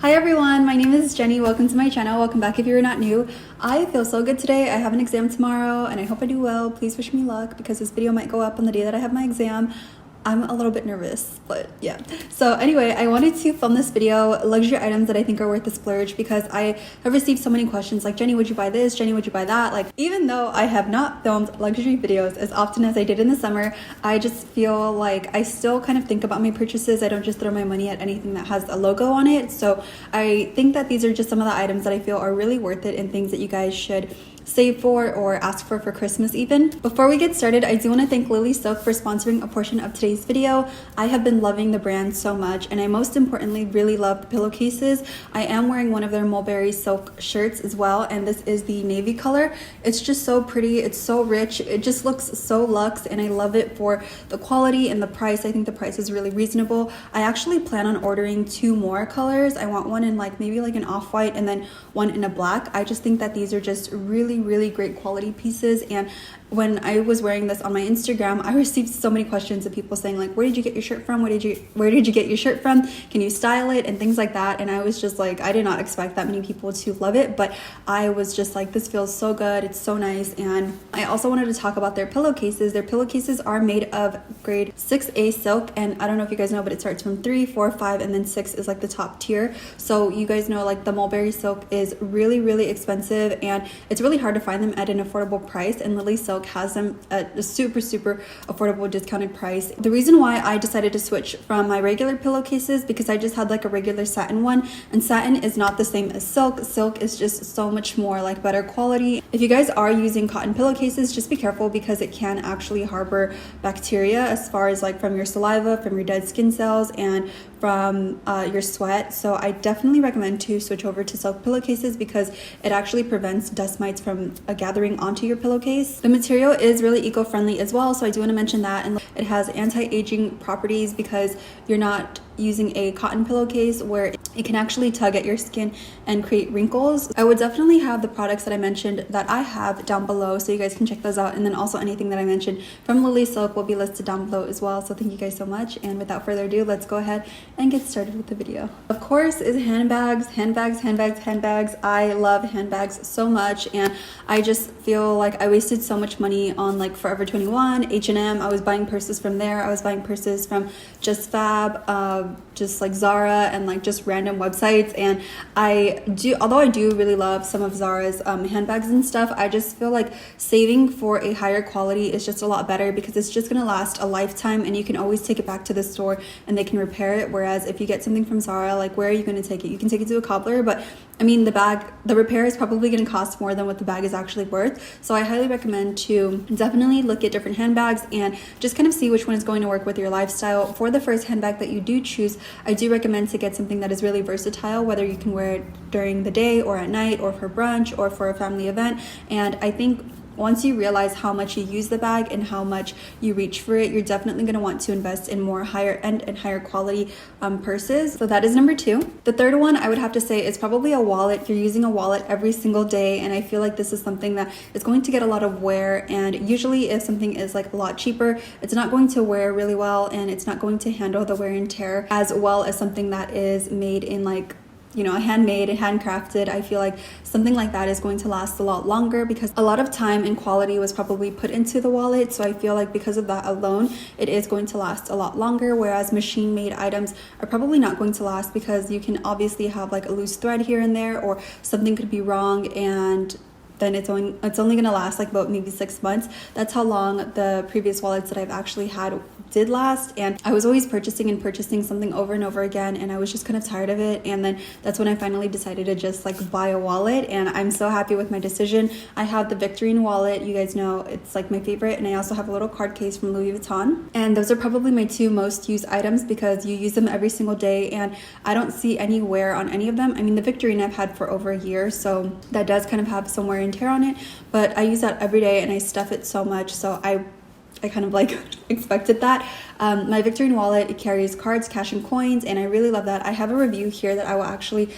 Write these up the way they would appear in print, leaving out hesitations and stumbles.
Hi everyone, my name is Jenny. Welcome to my channel. Welcome back if you're not new. I feel so good today. I have an exam tomorrow and I hope I do well. Please wish me luck because this video might go up on the day that I have my exam. I'm a little bit nervous, but yeah. So anyway, I wanted to film this video, luxury items that I think are worth the splurge, because I have received so many questions like, Jenny, would you buy this? Jenny, would you buy that? Like, even though I have not filmed luxury videos as often as I did in the summer, I just feel like I still kind of think about my purchases. I don't just throw my money at anything that has a logo on it. So I think that these are just some of the items that I feel are really worth it and things that you guys should save for or ask for Christmas even. Before we get started, I do want to thank lilysilk for sponsoring a portion of today's video. I have been loving the brand so much, and I most importantly really love the pillowcases. I am wearing one of their mulberry silk shirts as well, and this is the navy color. It's just so pretty, it's so rich, it just looks so luxe, and I love it for the quality and the price. I think the price is really reasonable. I actually plan on ordering 2 more colors. I want one in maybe an off-white and then one in a black. I just think that these are just really great quality pieces, and when I was wearing this on my Instagram, I received so many questions of people saying like, where did you get your shirt from? Where did you get your shirt from? Can you style it? And things like that. And I was just like, I did not expect that many people to love it, but I was just like, this feels so good. It's so nice. And I also wanted to talk about their pillowcases. Their pillowcases are made of grade 6A silk. And I don't know if you guys know, but it starts from 3, 4, 5, and then 6 is like the top tier. So you guys know like the mulberry silk is really expensive, and it's really hard to find them at an affordable price. And lilysilk has them at a super affordable discounted price. The reason why I decided to switch from my regular pillowcases, because I just had like a regular satin one, and satin is not the same as silk. Silk is just so much more like better quality. If you guys are using cotton pillowcases, just be careful because it can actually harbor bacteria as far as like from your saliva, from your dead skin cells, and from your sweat. So I definitely recommend to switch over to silk pillowcases because it actually prevents dust mites from gathering onto your pillowcase. The material is really eco-friendly as well, so I do want to mention that, and it has anti-aging properties because you're not using a cotton pillowcase where it can actually tug at your skin and create wrinkles. I would definitely have the products that I mentioned that I have down below, so you guys can check those out, and then also anything that I mentioned from lilysilk will be listed down below as well. So thank you guys so much, and without further ado, let's go ahead and get started with the video. Of course is handbags. I love handbags so much, and I just feel like I wasted so much money on like Forever 21, H&M. I was buying purses from there. I was buying purses from Just Fab, just like Zara, and like just random websites. And although I do really love some of Zara's handbags and stuff, I just feel like saving for a higher quality is just a lot better because it's just gonna last a lifetime, and you can always take it back to the store and they can repair it. Whereas if you get something from Zara, like, where are you going to take it? You can take it to a cobbler, but I mean, the repair is probably going to cost more than what the bag is actually worth. So I highly recommend to definitely look at different handbags and just kind of see which one is going to work with your lifestyle. For the first handbag that you do choose, I do recommend to get something that is really versatile, whether you can wear it during the day or at night or for brunch or for a family event. And I think once you realize how much you use the bag and how much you reach for it, you're definitely going to want to invest in more higher end and higher quality purses. So that is number 2. The third one I would have to say is probably a wallet. You're using a wallet every single day, and I feel like this is something that is going to get a lot of wear, and usually if something is like a lot cheaper, it's not going to wear really well, and it's not going to handle the wear and tear as well as something that is made in like, you know, handmade and handcrafted. I feel like something like that is going to last a lot longer because a lot of time and quality was probably put into the wallet. So I feel like because of that alone, it is going to last a lot longer, whereas machine made items are probably not going to last because you can obviously have like a loose thread here and there, or something could be wrong, and then it's only going to last like about maybe 6 months. That's how long the previous wallets that I've actually had did last, and I was always purchasing something over and over again, and I was just kind of tired of it. And then that's when I finally decided to just like buy a wallet, and I'm so happy with my decision. I have the Victorine wallet. You guys know it's like my favorite, and I also have a little card case from Louis Vuitton, and those are probably my 2 most used items because you use them every single day, and I don't see any wear on any of them. I mean, the Victorine I've had for over a year, so that does kind of have some wear and tear on it, but I use that every day and I stuff it so much, so I kind of like expected that. My Victorine wallet, it carries cards, cash, and coins, and I really love that. I have a review here that I will actually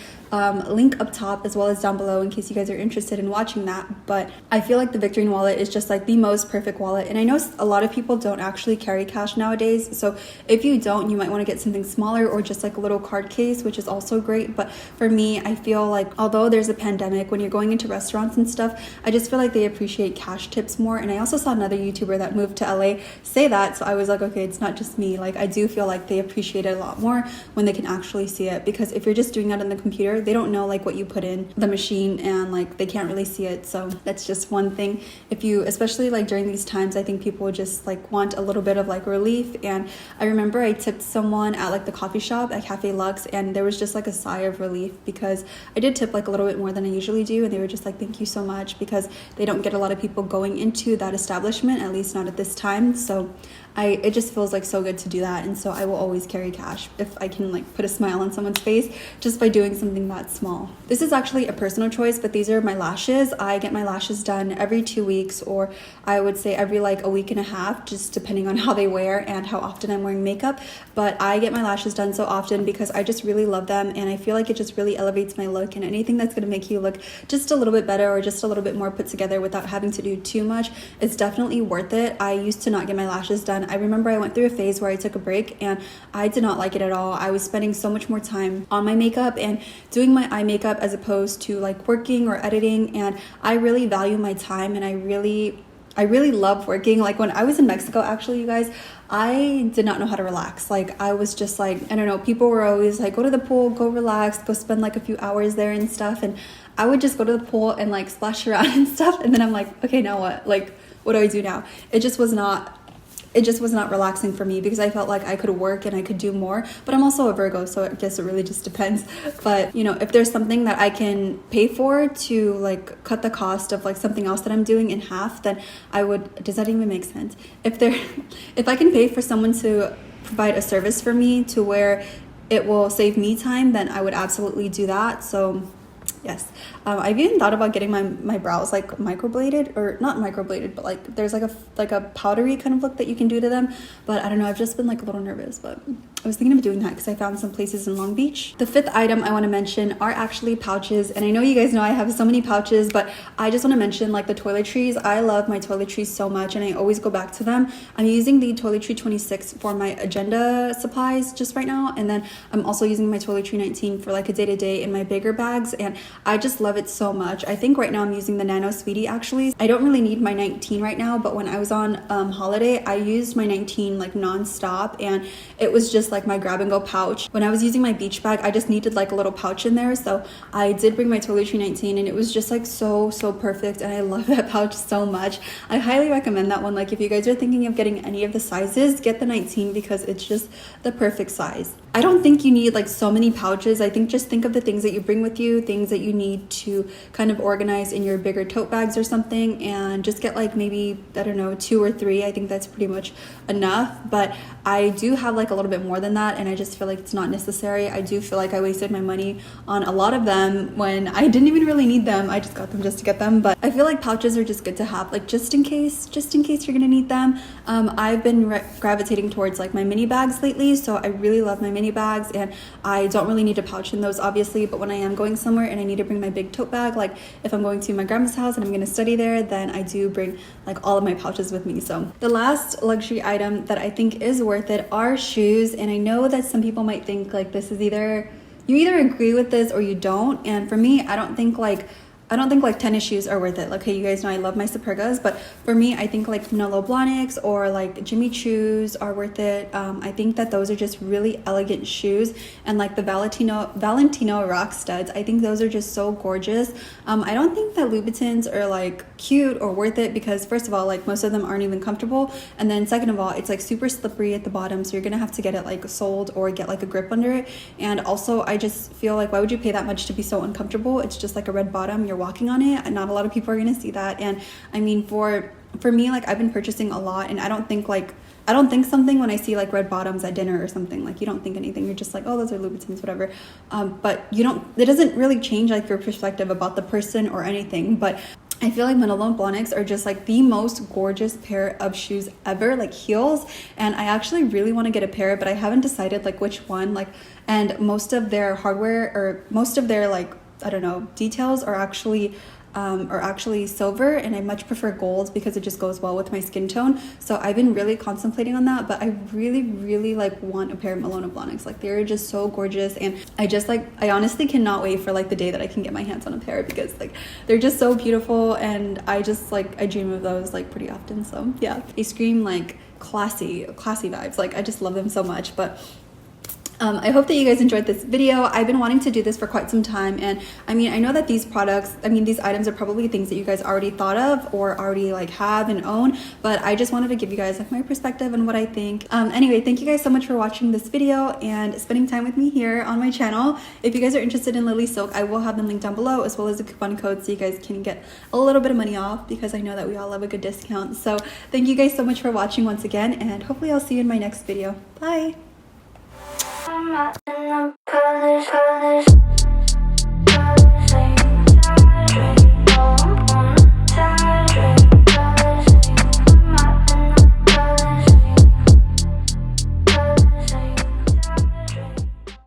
link up top as well as down below in case you guys are interested in watching that. But I feel like the Victorine wallet is just like the most perfect wallet, and I know a lot of people don't actually carry cash nowadays, so if you don't, you might want to get something smaller or just like a little card case, which is also great. But for me, I feel like although there's a pandemic, when you're going into restaurants and stuff, I just feel like they appreciate cash tips more. And I also saw another YouTuber that moved to LA say that, so I was like, okay, it's not just me. Like, I do feel like they appreciate it a lot more when they can actually see it, because if you're just doing that on the computer, they don't know like what you put in the machine, and like they can't really see it. So that's just one thing. If you, especially like during these times, I think people just like want a little bit of like relief. And I remember I tipped someone at like the coffee shop at Cafe Lux, and there was just like a sigh of relief, because I did tip like a little bit more than I usually do, and they were just like, thank you so much, because they don't get a lot of people going into that establishment, at least not at this time. So it just feels like so good to do that. And so I will always carry cash if I can like put a smile on someone's face just by doing something that small. This is actually a personal choice, but these are my lashes. I get my lashes done every 2 weeks, or I would say every like a week and a half, just depending on how they wear and how often I'm wearing makeup. But I get my lashes done so often because I just really love them, and I feel like it just really elevates my look, and anything that's going to make you look just a little bit better or just a little bit more put together without having to do too much, it's definitely worth it. I used to not get my lashes done. I remember I went through a phase where I took a break, and I did not like it at all. I was spending so much more time on my makeup and doing my eye makeup as opposed to like working or editing, and I really value my time, and I really love working. Like when I was in Mexico, actually, you guys, I did not know how to relax. Like I was just like, I don't know, people were always like, go to the pool, go relax, go spend like a few hours there and stuff, and I would just go to the pool and like splash around and stuff, and then I'm like, okay, now what? Like, what do I do now? It just was not relaxing for me, because I felt like I could work and I could do more. But I'm also a Virgo, so I guess it really just depends. But you know, if there's something that I can pay for to like cut the cost of like something else that I'm doing in half, then I would. Does that even make sense? If I can pay for someone to provide a service for me to where it will save me time, then I would absolutely do that. So yes, I've even thought about getting my brows like microbladed, or not microbladed, but like there's like a powdery kind of look that you can do to them. But I don't know, I've just been like a little nervous, but I was thinking of doing that because I found some places in Long Beach. The fifth item I want to mention are actually pouches, and I know you guys know I have so many pouches, but I just want to mention like the toiletries. I love my toiletries so much, and I always go back to them. I'm using the Toiletry 26 for my agenda supplies just right now, and then I'm also using my Toiletry 19 for like a day-to-day in my bigger bags, and I just love it so much. I think right now I'm using the Nano Sweetie actually. I don't really need my 19 right now, but when I was on holiday, I used my 19 like non-stop, and it was just like my grab and go pouch. When I was using my beach bag, I just needed like a little pouch in there, so I did bring my Toiletry 19, and it was just like so perfect, and I love that pouch so much. I highly recommend that one. Like if you guys are thinking of getting any of the sizes, get the 19 because it's just the perfect size. I don't think you need like so many pouches. I think just think of the things that you bring with you, things that you need to kind of organize in your bigger tote bags or something, and just get like maybe, I don't know, 2 or 3. I think that's pretty much enough. But I do have like a little bit more than that, and I just feel like it's not necessary. I do feel like I wasted my money on a lot of them when I didn't even really need them. I just got them just to get them. But I feel like pouches are just good to have, like just in case you're gonna need them. I've been gravitating towards like my mini bags lately, so I really love my mini bags, and I don't really need a pouch in those obviously, but when I am going somewhere and I need to bring my big tote bag, like if I'm going to my grandma's house and I'm going to study there, then I do bring like all of my pouches with me. So the last luxury item that I think is worth it are shoes, and I know that some people might think like this is either you either agree with this or you don't, and for me, I don't think like tennis shoes are worth it. Like, hey, you guys know I love my Supergas, but for me, I think like Manolo Blahniks or like Jimmy Choos are worth it. I think that those are just really elegant shoes, and like the Valentino rock studs, I think those are just so gorgeous. I don't think that Louboutins are like cute or worth it, because first of all, like most of them aren't even comfortable, and then second of all, it's like super slippery at the bottom, so you're gonna have to get it like soled or get like a grip under it. And also, I just feel like, why would you pay that much to be so uncomfortable? It's just like a red bottom, you're walking on it, and not a lot of people are gonna see that. And I mean, for me, like I've been purchasing a lot, and I don't think something when I see like red bottoms at dinner or something. Like you don't think anything, you're just like, oh, those are Louboutins, whatever. But it doesn't really change like your perspective about the person or anything. But I feel like Manolo Blahniks are just like the most gorgeous pair of shoes ever, like heels. And I actually really want to get a pair, but I haven't decided like which one. Like, and most of their hardware, or most of their like, I don't know, details are actually silver, and I much prefer gold because it just goes well with my skin tone. So I've been really contemplating on that, but I really like want a pair of Manolo Blahniks. Like, they're just so gorgeous, and I honestly cannot wait for like the day that I can get my hands on a pair, because like they're just so beautiful, and I dream of those like pretty often. So yeah, they scream like classy vibes. Like, I just love them so much. But I hope that you guys enjoyed this video. I've been wanting to do this for quite some time, and I mean, I know that these items are probably things that you guys already thought of or already like have and own, but I just wanted to give you guys like my perspective and what I think. Anyway, thank you guys so much for watching this video and spending time with me here on my channel. If you guys are interested in lilysilk, I will have them linked down below, as well as a coupon code, so you guys can get a little bit of money off, because I know that we all love a good discount. So thank you guys so much for watching once again, and hopefully I'll see you in my next video. Bye.